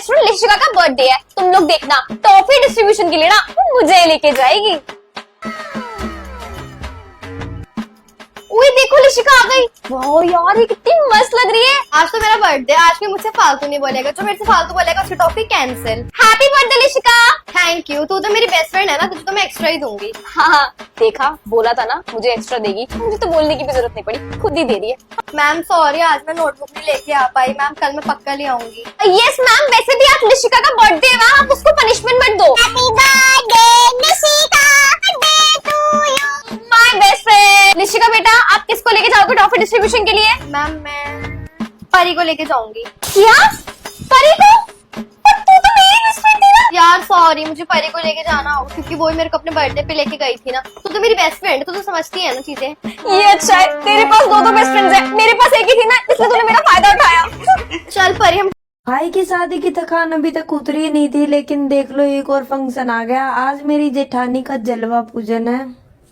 Best friend लिशिका का birthday है, तुम लोग देखना टॉफी डिस्ट्रीब्यूशन के लिए ना मुझे लेके जाएगी। ओए देखो लिशिका आ गई। वाह यार ये कितनी मस्त लग रही है। आज तो मेरा बर्थडे, आज कोई मुझसे फालतू नहीं बोलेगा, जो मेरे से फालतू बोलेगा उसकी toffee cancel. Happy birthday Lishika. Thank you, तू तो मेरी बेस्ट फ्रेंड है ना, तुझे तो मैं एक्स्ट्रा ही दूंगी। हाँ देखा, बोला था ना मुझे एक्स्ट्रा देगी, मुझे तो बोलने की भी जरूरत नहीं पड़ी, खुद ही दे रही है। मैम सॉरी, आज मैं नोटबुक नहीं लेके आ पाई मैम, कल मैं पक्का ले आऊंगी। यस मैम, वैसे भी आज लिशिका का बर्थडे है मैम, आप उसको पनिशमेंट मत दो। Happy birthday Lishika, birthday to you my best friend. Lishika बेटा आप किसको लेके जाओगे टॉफी डिस्ट्रीब्यूशन के लिए? मैम मैं परी को लेके जाऊंगी। क्या परी को? पर तू तो मेरी बेस्ट फ्रेंड थी ना। यार सॉरी, मुझे परी को लेके जाना होगा क्योंकि वो मेरे को अपने बर्थडे पे लेके गई थी ना। तू तो मेरी बेस्ट फ्रेंड है, तू तो समझती है ना चीजें। ये अच्छा है, तेरे पास दो बेस्ट फ्रेंड्स हैं, मेरे पास एक ही थी ना, इसलिए तूने मेरा फायदा उठाया। चल परी हम भाई की शादी की थकान अभी तक उतरी नहीं थी, लेकिन देख लो एक और फंक्शन आ गया। आज मेरी जेठानी का जलवा पूजन है।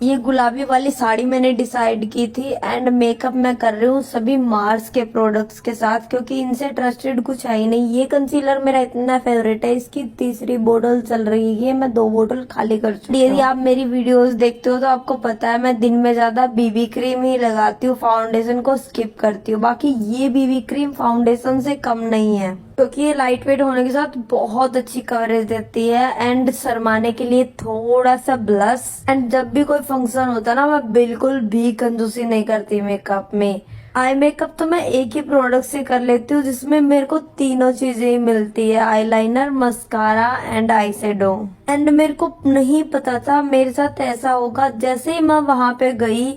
ये गुलाबी वाली साड़ी मैंने डिसाइड की थी एंड मेकअप मैं कर रही हूँ सभी मार्स के प्रोडक्ट्स के साथ, क्योंकि इनसे ट्रस्टेड कुछ है ही नहीं। ये कंसीलर मेरा इतना फेवरेट है, इसकी तीसरी बोतल चल रही है, मैं 2 बोतल खाली कर चुकी हूँ। यदि आप मेरी वीडियोस देखते हो तो आपको पता है मैं दिन में ज्यादा बीबी क्रीम ही लगाती हूँ, फाउंडेशन को स्किप करती हूँ। बाकी ये बीबी क्रीम फाउंडेशन से कम नहीं है, क्योंकि ये लाइट वेट होने के साथ बहुत अच्छी कवरेज देती है एंड शर्माने के लिए थोड़ा सा ब्लश। एंड जब भी कोई फंक्शन होता है ना, मैं बिल्कुल भी कंजूसी नहीं करती मेकअप में। आई मेकअप तो मैं एक ही प्रोडक्ट से कर लेती हूँ, जिसमें मेरे को तीनों चीजें ही मिलती है, eyeliner, mascara and eye shadow. And मेरे को नहीं पता था मेरे साथ ऐसा होगा। जैसे ही मैं वहां पे गई,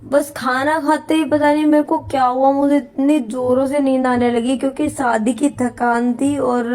बस खाना खाते ही पता नहीं मेरे को क्या हुआ, मुझे इतनी जोरों से नींद आने लगी, क्योंकि शादी की थकान थी और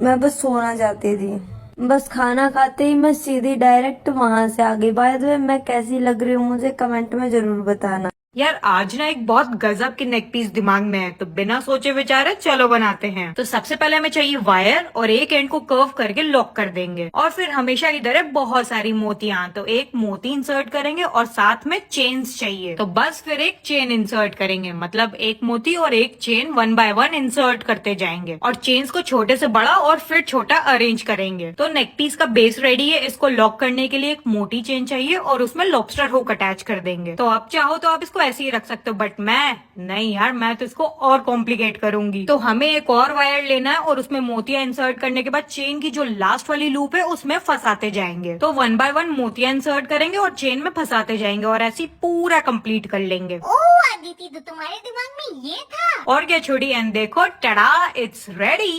मैं बस सोना चाहती थी। बस खाना खाते ही मैं सीधी डायरेक्ट वहां से आ गई। बाय द वे मैं कैसी लग रही हूँ मुझे कमेंट में जरूर बताना। यार आज ना एक बहुत गजब की नेक पीस दिमाग में है, तो बिना सोचे विचारे चलो बनाते हैं। तो सबसे पहले हमें चाहिए वायर और एक एंड को कर्व करके लॉक कर देंगे। और फिर हमेशा इधर है बहुत सारी मोतियां, तो एक मोती इंसर्ट करेंगे और साथ में चेन्स चाहिए, तो बस फिर एक चेन इंसर्ट करेंगे। मतलब एक मोती और एक चेन 1 बाय 1 इंसर्ट करते जाएंगे और चेन्स को छोटे से बड़ा और फिर छोटा अरेंज करेंगे। तो नेक पीस का बेस रेडी है। इसको लॉक करने के लिए एक मोटी चेन चाहिए और उसमें लॉबस्टर हुक अटैच कर देंगे। तो आप चाहो तो आप इसको ऐसे ही रख सकते हो, बट मैं नहीं यार, मैं तो इसको और कॉम्प्लिकेट करूंगी। तो हमें एक और वायर लेना है और उसमें मोतियां इंसर्ट करने के बाद चेन की जो लास्ट वाली लूप है उसमें फंसाते जाएंगे। तो 1 बाय 1 मोतियां इंसर्ट करेंगे और चेन में फंसाते जाएंगे और ऐसे पूरा कंप्लीट कर लेंगे। ओह अदिति, तो तुम्हारे दिमाग में ये था। और क्या छोड़ी, एंड देखो tada, it's ready.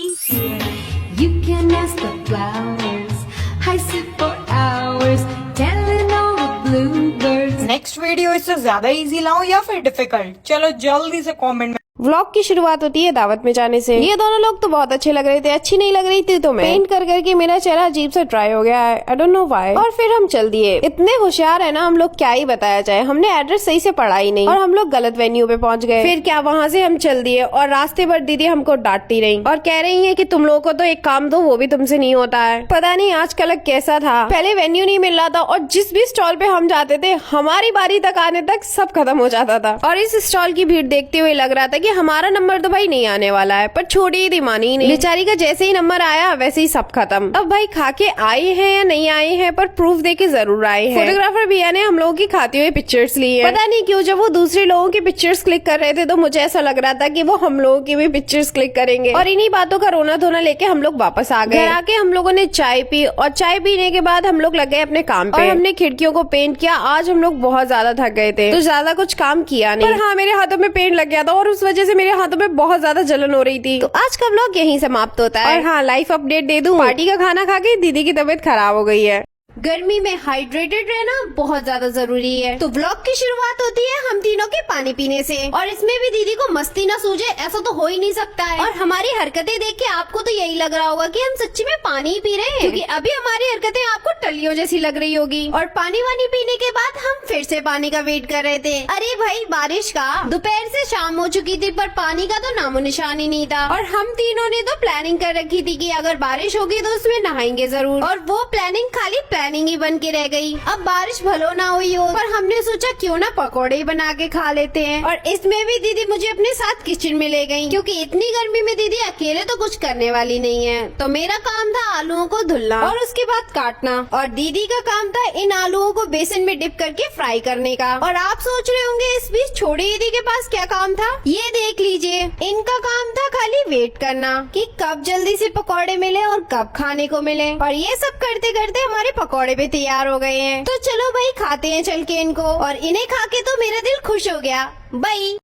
You can ask the flowers, I sit for hours, telling all the bluebirds. Next video इससे ज्यादा इजी लाऊं या फिर डिफिकल्ट? चलो जल्दी से कमेंट में। व्लॉग की शुरुआत होती है दावत में जाने से। ये दोनों लोग तो बहुत अच्छे लग रहे थे, अच्छी नहीं लग रही थी तो मैं पेंट कर करके मेरा चेहरा अजीब सा ड्राई हो गया है, आई डोंट नो व्हाई। और फिर हम चल दिए। इतने होशियार है ना हम लोग, क्या ही बताया जाए। हमने एड्रेस सही से पढ़ा ही नहीं और हम लोग गलत वेन्यू पे पहुंच गए। फिर क्या, वहाँ से हम चल दिए और रास्ते भर दीदी हमको डांटती रही और कह रही है कि तुम लोगों को तो एक काम दो, वो भी तुमसे नहीं होता है। पता नहीं आज कल कैसा था, पहले वेन्यू नहीं मिल रहा था और जिस भी स्टॉल पे हम जाते थे हमारी बारी तक आने तक सब खत्म हो जाता था। और इस स्टॉल की भीड़ देखते हुए लग रहा था कि हमारा नंबर तो भाई नहीं आने वाला है, पर छोटी दी मानी ही नहीं। बेचारी का जैसे ही नंबर आया वैसे ही सब खत्म। अब भाई खा के आए हैं या नहीं आए हैं, पर प्रूफ दे के जरूर आए हैं। फोटोग्राफर भैया ने हम लोगों की खाती हुई पिक्चर्स ली है। पता नहीं क्यों जब वो दूसरे लोगों की पिक्चर्स क्लिक कर रहे थे तो मुझे ऐसा लग रहा था कि वो हम लोगों की भी पिक्चर्स क्लिक करेंगे। और इन्हीं बातों का रोना धोना लेके हम लोग वापस आ गए। घर आके हम लोगों ने चाय पी और चाय पीने के बाद हम लोग लग गए अपने काम पे और हमने खिड़कियों को पेंट किया। आज हम लोग बहुत ज्यादा थक गए थे तो ज्यादा कुछ काम किया नहीं, पर हाँ मेरे हाथों में पेंट लग गया था और उस वजह से मेरे हाथों में बहुत ज्यादा जलन हो रही थी। तो आज का व्लॉग यहीं समाप्त होता है। और हाँ लाइफ अपडेट दे दूं, पार्टी का खाना खा के दीदी की तबीयत खराब हो गई है। गर्मी में हाइड्रेटेड रहना बहुत ज्यादा जरूरी है। तो व्लॉग की शुरुआत होती है हम तीनों के पानी पीने से और इसमें भी दीदी को मस्ती ना सूझे ऐसा तो हो ही नहीं सकता है। और हमारी हरकतें देख के आपको तो यही लग रहा होगा कि हम सच्ची में पानी ही पी रहे हैं, क्योंकि अभी हमारी हरकतें आपको टलियों जैसी लग रही होगी। और पानी वानी पीने के बाद हम फिर से पानी का वेट कर रहे थे। अरे भाई बारिश का, दोपहर से शाम हो चुकी थी पर पानी का तो नामो निशान ही नहीं था। और हम तीनों ने तो प्लानिंग कर रखी थी कि अगर बारिश होगी तो उसमें नहाएंगे जरूर, और वो प्लानिंग खाली प्लानिंग ही बन के रह गई। अब बारिश भलो ना हुई हो, पर हमने सोचा क्यों ना पकौड़े ही बना के खा लेते हैं। और इसमें भी दीदी मुझे अपने साथ किचन में ले गई, क्योंकि इतनी गर्मी में दीदी अकेले तो कुछ करने वाली नहीं है। तो मेरा काम था आलूओं को धुलना और उसके बाद काटना, और दीदी का काम था इन आलूओं को बेसन में डिप करके फ्राई करने का। और आप सोच रहे होंगे इस बीच छोटी दीदी के पास क्या काम था? ये देख लीजिए, इनका काम था खाली वेट करना कि कब जल्दी से पकौड़े मिले और कब खाने को मिले। और ये सब करते करते हमारे पकौड़े भी तैयार हो गए हैं। तो चलो भाई खाते हैं चल के इनको, और इन्हें खा के तो मेरा दिल खुश हो गया। बाय।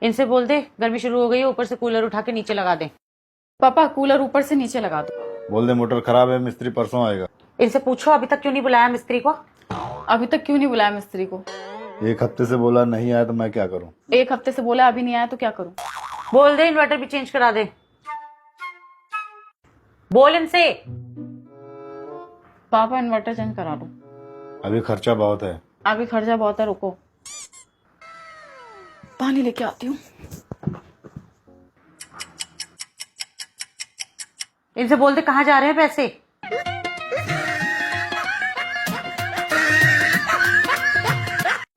इनसे बोल दे गर्मी शुरू हो गई है, ऊपर से कूलर उठा के नीचे लगा दे। पापा कूलर ऊपर से नीचे लगा दो। बोल दे मोटर खराब है, मिस्त्री परसों आएगा। इनसे पूछो अभी तक क्यों नहीं बुलाया मिस्त्री को। अभी तक क्यों नहीं बुलाया मिस्त्री को? 1 हफ्ते से बोला नहीं आया तो मैं क्या करूं? 1 हफ्ते से बोला अभी नहीं आया तो क्या करूं? बोल दे इन्वर्टर भी चेंज करा दे। बोल इनसे। पापा इन्वर्टर चेंज करा लो। अभी खर्चा बहुत है। अभी खर्चा बहुत है, रुको पानी लेके आती हूँ। इनसे बोल दे कहाँ जा रहे हैं पैसे।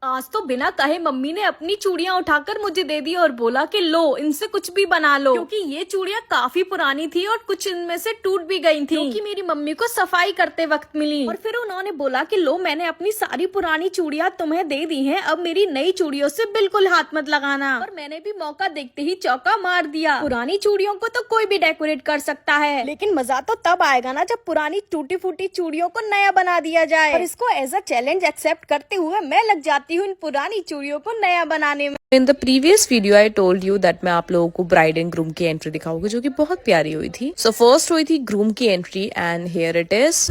आज तो बिना कहे मम्मी ने अपनी चूड़ियां उठाकर मुझे दे दी और बोला कि लो इनसे कुछ भी बना लो, क्योंकि ये चूड़ियां काफी पुरानी थी और कुछ इनमें से टूट भी गई थी, क्योंकि मेरी मम्मी को सफाई करते वक्त मिली। और फिर उन्होंने बोला कि लो मैंने अपनी सारी पुरानी चूड़ियां तुम्हें दे दी हैं, अब मेरी नई चूड़ियों से बिल्कुल हाथ मत लगाना। और मैंने भी मौका देखते ही चौका मार दिया। पुरानी चूड़ियों को तो कोई भी डेकोरेट कर सकता है, लेकिन मजा तो तब आएगा ना जब पुरानी टूटी फूटी चूड़ियों को नया बना दिया जाए। और इसको एज अ चैलेंज एक्सेप्ट करते हुए मैं लग जाती हूँ इन पुरानी चूड़ियों को नया बनाने में। In the previous video I told you that मैं आप लोगों को ब्राइड एंड ग्रूम की एंट्री दिखाऊंगी, जो कि बहुत प्यारी हुई थी। सो फर्स्ट हुई थी ग्रूम की entry and here it is.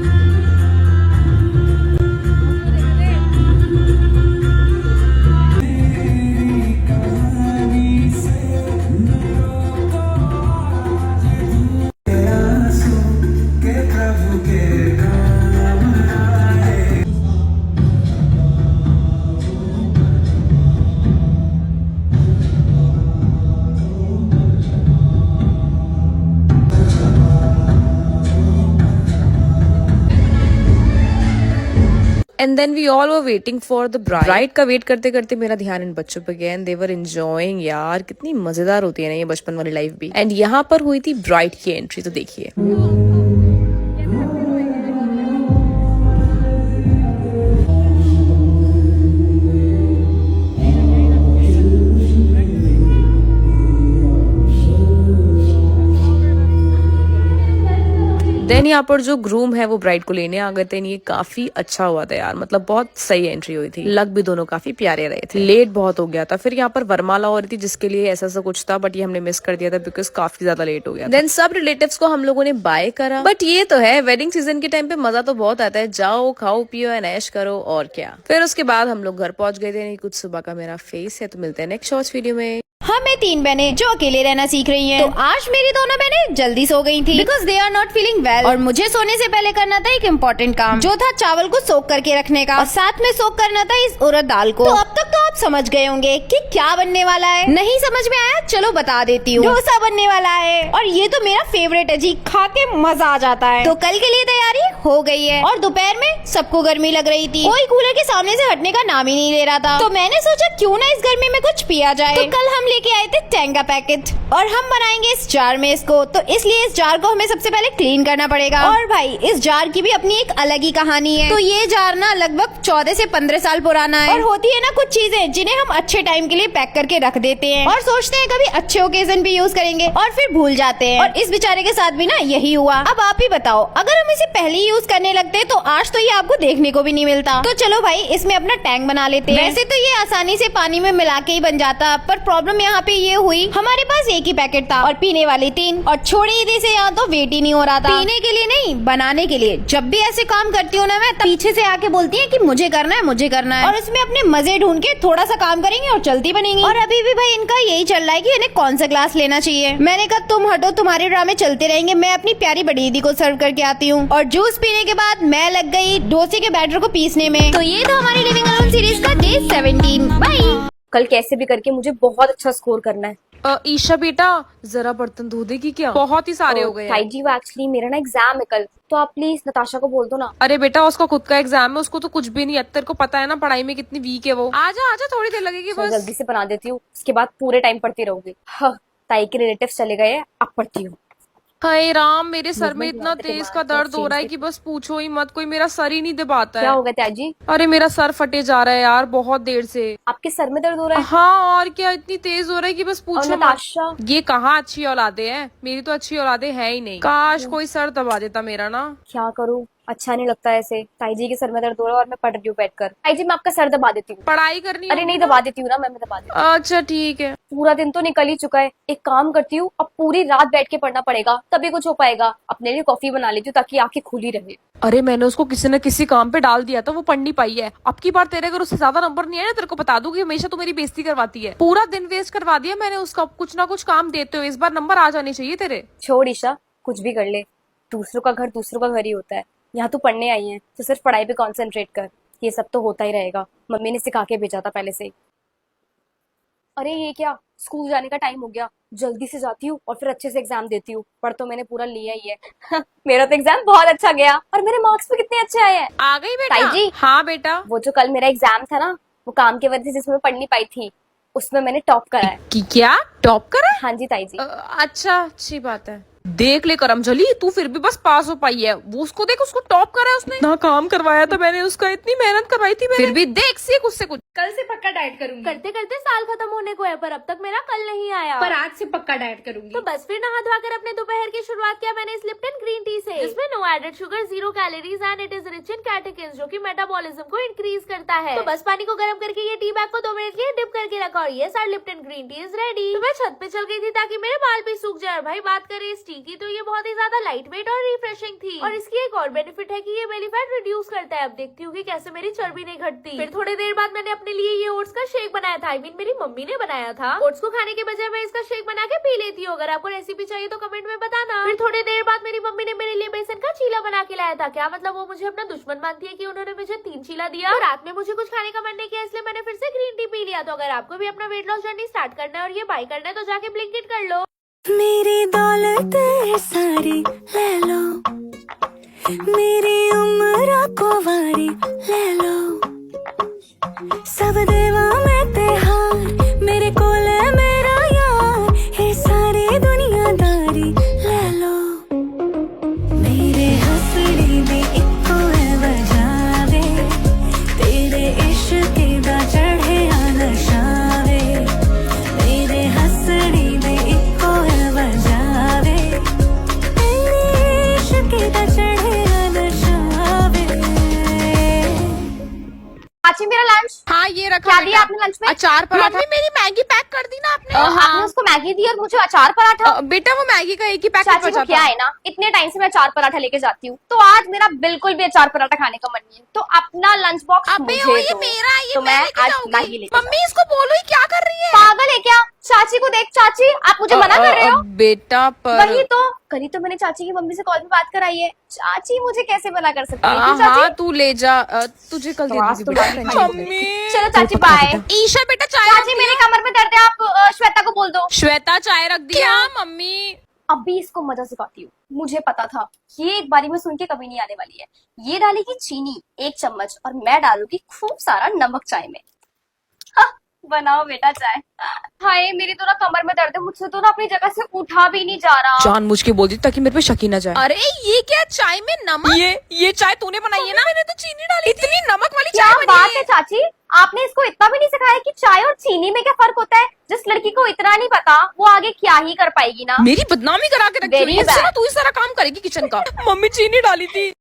And then we all were waiting for the bride का वेट करते करते मेरा ध्यान इन बच्चों पे गया एंड दे वर एंजॉयिंग। यार कितनी मजेदार होती है ना ये बचपन वाली लाइफ भी। एंड यहाँ पर हुई थी ब्राइड की एंट्री, तो देखिए। देन यहाँ पर जो ग्रूम है वो ब्राइड को लेने आ गए थे। ये काफी अच्छा हुआ था यार, मतलब बहुत सही एंट्री हुई थी। लग भी दोनों काफी प्यारे रहे थे। लेट बहुत हो गया था। फिर यहाँ पर वरमाला हो रही थी जिसके लिए ऐसा सा कुछ था, बट ये हमने मिस कर दिया था बिकॉज काफी ज्यादा लेट हो गया। देन सब रिलेटिव्स को हम लोगों ने बाय करा। बट ये तो है वेडिंग सीजन के टाइम पे मजा तो बहुत आता है, जाओ खाओ पियो एंड ऐश करो और क्या। फिर उसके बाद हम लोग घर पहुंच गए थे। कुछ सुबह का मेरा फेस है, तो मिलते हैं नेक्स्ट शॉर्ट्स वीडियो में। हमें 3 बहनें जो अकेले रहना सीख रही हैं। तो आज मेरी दोनों बहनें जल्दी सो गई थी because they are not feeling well. और मुझे सोने से पहले करना था एक इम्पोर्टेंट काम, जो था चावल को सोक करके रखने का, और साथ में सोक करना था इस उड़द दाल को। तो अब तक तो आप समझ गए होंगे कि क्या बनने वाला है। नहीं समझ में आया? चलो बता देती हूँ। डोसा बनने वाला है, और ये तो मेरा फेवरेट है जी, खा के मजा आ जाता है। तो कल के लिए तैयारी हो गई है। और दोपहर में सबको गर्मी लग रही थी, कोई कूलर के सामने से हटने का नाम ही नहीं ले रहा था। तो मैंने सोचा क्यों ना इस गर्मी में कुछ पिया जाए। तो कल हम लेके आए थे टैंग का पैकेट, और हम बनाएंगे इस जार में इसको। तो इसलिए इस जार को हमें सबसे पहले क्लीन करना पड़ेगा। और भाई इस जार की भी अपनी एक अलग ही कहानी है। तो ये जार ना लगभग 14 से 15 साल पुराना है। और होती है ना कुछ चीजें जिन्हें हम अच्छे टाइम के लिए पैक करके रख देते हैं और सोचते हैं कभी अच्छे ओकेजन भी यूज करेंगे, और फिर भूल जाते हैं। और इस बेचारे के साथ भी ना यही हुआ। अब आप ही बताओ, अगर हम इसे पहले ही यूज करने लगते तो आज तो ये आपको देखने को भी नहीं मिलता। तो चलो भाई इसमें अपना टैंक बना लेते हैं। वैसे तो ये आसानी से पानी में मिला के ही बन जाता, पर प्रॉब्लम यहाँ पे ये हुई, हमारे पास एक ही पैकेट था और पीने वाले 3, और छोड़ी ईदी से यहाँ तो वेट ही नहीं हो रहा था। पीने के लिए नहीं, बनाने के लिए। जब भी ऐसे काम करती हूँ ना मैं, पीछे से आके बोलती है कि मुझे करना है मुझे करना है, और उसमें अपने मजे ढूंढ के थोड़ा सा काम करेंगे और चलती बनेंगी। और अभी भी भाई इनका यही चल रहा है कि इन्हें कौन सा ग्लास लेना चाहिए। मैंने कहा तुम हटो, तुम्हारे ड्रामे चलते रहेंगे, मैं अपनी प्यारी बड़ी दीदी को सर्व करके आती हूँ। और जूस पीने के बाद मैं लग गई डोसे के बैटर को पीसने में। तो ये था हमारी लिविंग अलोन सीरीज का डे 17। बाय। कल कैसे भी करके मुझे बहुत अच्छा स्कोर करना है। ईशा बेटा जरा बर्तन धो देगी क्या? बहुत ही सारे हो गए हैं। ताई जी, वो एक्चुअली मेरा ना एग्जाम है कल, तो आप प्लीज नताशा को बोल दो ना। अरे बेटा उसका खुद का एग्जाम है, उसको तो कुछ भी नहीं है। तेरे को पता है ना पढ़ाई में कितनी वीक है वो। आजा आजा, थोड़ी देर लगेगी तो बस। जल्दी से बना देती हूँ, उसके बाद पूरे टाइम पढ़ती रहूंगी। हाँ, ताई के रिलेटिव्स चले गए हैं, अब पढ़ती हूँ। हाय राम, मेरे सर में Movement इतना बनाते तेज दिमाग का को दर्द हो change रहा है कि बस पूछो ही मत। कोई मेरा सर ही नहीं दबाता क्या है। हो गया ताई जी? अरे मेरा सर फटे जा रहा है यार बहुत देर से। आपके सर में दर्द हो रहा है? हाँ और क्या, इतनी तेज हो रहा है कि बस और पूछो मत। नताशा? ये कहाँ अच्छी औलादे हैं, मेरी तो अच्छी औलादे है ही नहीं। काश कोई सर दबा देता मेरा ना। क्या करूँ, अच्छा नहीं लगता ऐसे। ताई जी के सर में दर्द हो रहा है और मैं पढ़ रही हूँ बैठकर। ताई जी, मैं आपका सर दबा देती हूँ। पढ़ाई करनी अरे होगी नहीं, ना? दबा देती हूँ ना, मैं दबा देती हूँ। अच्छा ठीक है। पूरा दिन तो निकल ही चुका है, एक काम करती हूँ, अब पूरी रात बैठ के पढ़ना पड़ेगा, तभी कुछ हो पाएगा। अपने लिए कॉफी बना लेती हूँ ताकि आंखें खुली रहे। अरे मैंने उसको किसी न किसी काम पे डाल दिया था, वो पढ़ नहीं पाई है। अब की बार तेरे अगर उससे ज्यादा नंबर नहीं आए ना, तेरे को बता दूंगी। हमेशा तो मेरी बेइज्जती करवाती है, पूरा दिन वेस्ट करवा दिया मैंने उसका। कुछ ना कुछ काम देते हो, इस बार नंबर आ जाने चाहिए तेरे। छोड़ ईशा, कुछ भी कर ले, दूसरों का घर दूसरों का घर ही होता है। यहाँ तू पढ़ने आई है तो सिर्फ पढ़ाई पे कॉन्सेंट्रेट कर, ये सब तो होता ही रहेगा। मम्मी ने सिखा के भेजा था पहले से ही। अरे ये क्या, स्कूल जाने का टाइम हो गया, जल्दी से जाती हूँ और फिर अच्छे से एग्जाम देती हूँ। पढ़ तो मैंने पूरा लिया ही है। मेरा तो एग्जाम बहुत अच्छा गया और मेरे मार्क्स भी कितने अच्छे आए हैं। आ गई बेटा? ताई जी, हाँ बेटा। वो जो कल मेरा एग्जाम था ना, वो काम की वजह से जिसमें मैं पढ़ नहीं पाई थी, उसमें मैंने टॉप करा है। कि क्या टॉप करा? हाँ जी ताई जी। अच्छा, अच्छी बात है। देख ले करमजली, तू फिर भी बस पास हो पाई है। वो उसको देख, उसको टॉप करा है उसने। ना काम करवाया था मैंने उसका, इतनी मेहनत करवाई थी मैंने, फिर भी देख सीख उससे कुछ। कल से पक्का डाइट करूंगी। करते करते साल खत्म होने को है, पर अब तक मेरा कल नहीं आया। पर आज से पक्का डाइट करूंगी। तो बस फिर नहा धोकर कर अपने दोपहर की शुरुआत किया मैंने इस लिप्टन ग्रीन टी से, जिसमें no added sugar, 0 calories and it is rich in catechins, जो कि मेटाबॉलिज्म को इंक्रीज करता है। तो बस पानी को गर्म करके ये टी बैग को 2 मिनट के लिए डिप करके रखा और ये सारा Lipton green tea is ready. तो मैं छत पे चल गई थी ताकि मेरे बाल भी सूख जाए। भाई बात करें इस टी की, तो ये बहुत ही ज्यादा लाइट वेट और रिफ्रेशिंग थी। और इसकी एक और बेनिफिट है कि ये बेली फैट रिड्यूस करता है। अब देखती हूँ कि कैसे मेरी चर्बी नहीं घटती। फिर थोड़ी देर बाद मैंने अपने लिए ये ओट्स का शेक बनाया था। मेरी मम्मी ने बनाया था। ओट्स को खाने के बजाय मैं इसका शेक बना के पी लेती हूँ। अगर आपको रेसिपी चाहिए तो कमेंट में बताना। फिर थोड़ी देर बाद मेरी मम्मी ने मेरे लिए बेसन का चीला बना के लाया था। क्या मतलब, वो मुझे अपना दुश्मन मानती है कि उन्होंने मुझे 3 चीला दिया। तो रात में मुझे कुछ खाने का मन नहीं किया, इसलिए मैंने फिर से ग्रीन टी पी लिया। तो अगर आपको भी अपना वेट लॉस जर्नी स्टार्ट करना है और ये बाय करना है, तो जाके ब्लिंकिट कर लो। मेरी दौलत है सारी ले लो, मेरी उम्र को वारी ले लो, सब देवा मैं तेहार, मेरे कोल है मेरा यार, ये सारी दुनियादारी ले लो। मेरे हंसड़ी दी इको है बजावे, तेरे इश्क दा चढ़े नशावे, मेरे हंसड़ी दी इको है बजावे, तेरे इश्क दा चढ़े नशावे। चाची मेरा लंच। हाँ ये रखा। क्या दिया आपने लंच में? अचार पराठा। मेरी मैगी पैक कर दी ना आपने? आपने उसको मैगी दी और मुझे अचार पराठा। बेटा वो मैगी का एक ही पैकेट चाची बचा को क्या था। है ना, इतने टाइम से मैं अचार पराठा लेके जाती हूँ, तो आज मेरा बिल्कुल भी अचार पराठा खाने का मन नहीं है। तो अपना लंच बॉक्स अबे मुझे ये दो। मेरा, ये तो मैं लेके आज जाऊंगी। मैगी लेके मम्मी इसको बोलो ये क्या कर रही है? पागल है क्या? चाची को देख, चाची आप मुझे मना कर रहे हो? बेटा पर वही तो, कल ही तो मैंने चाची की मम्मी से कॉल पे बात कराई है। चाची मुझे कैसे मना कर सकती है? क्यों हाँ चाची? तू ले जा, तुझे कल दे तो आज दूंगी तुम्हारी बेटा। friendship हो मम्मी चलो चाची बाय। ईशा बेटा चाय चाची मेरे कमर में दर्द है, आप श्वेता को बोल दो। श्वेता चाय रख दिया मम्मी। अभी इसको मजा सिखाती हूँ। मुझे पता था ये एक बारी में सुन के कभी नहीं आने वाली है। ये डालेगी चीनी 1 चम्मच और मैं डालूंगी खूब सारा नमक चाय में। बनाओ बेटा चाय। हाय मेरी तो ना कमर में दर्द है, मुझसे तो ना अपनी जगह से उठा भी नहीं जा रहा। जानबूझ के बोल दी ताकि मेरे पे शक ही ना जाए। अरे ये क्या चाय में नमक? ये चाय तूने बनाई है ना? मैंने तो चीनी डाली। इतनी नमक वाली क्या चाय बनी बात है चाची, आपने इसको इतना भी नहीं सिखाया कि चाय और चीनी में क्या फर्क होता है? जिस लड़की को इतना नहीं पता वो आगे क्या ही कर पाएगी ना। मेरी बदनामी करा के रखी हुई है। इससे ना तू इस सारा काम करेगी किचन का। मम्मी चीनी डाली थी।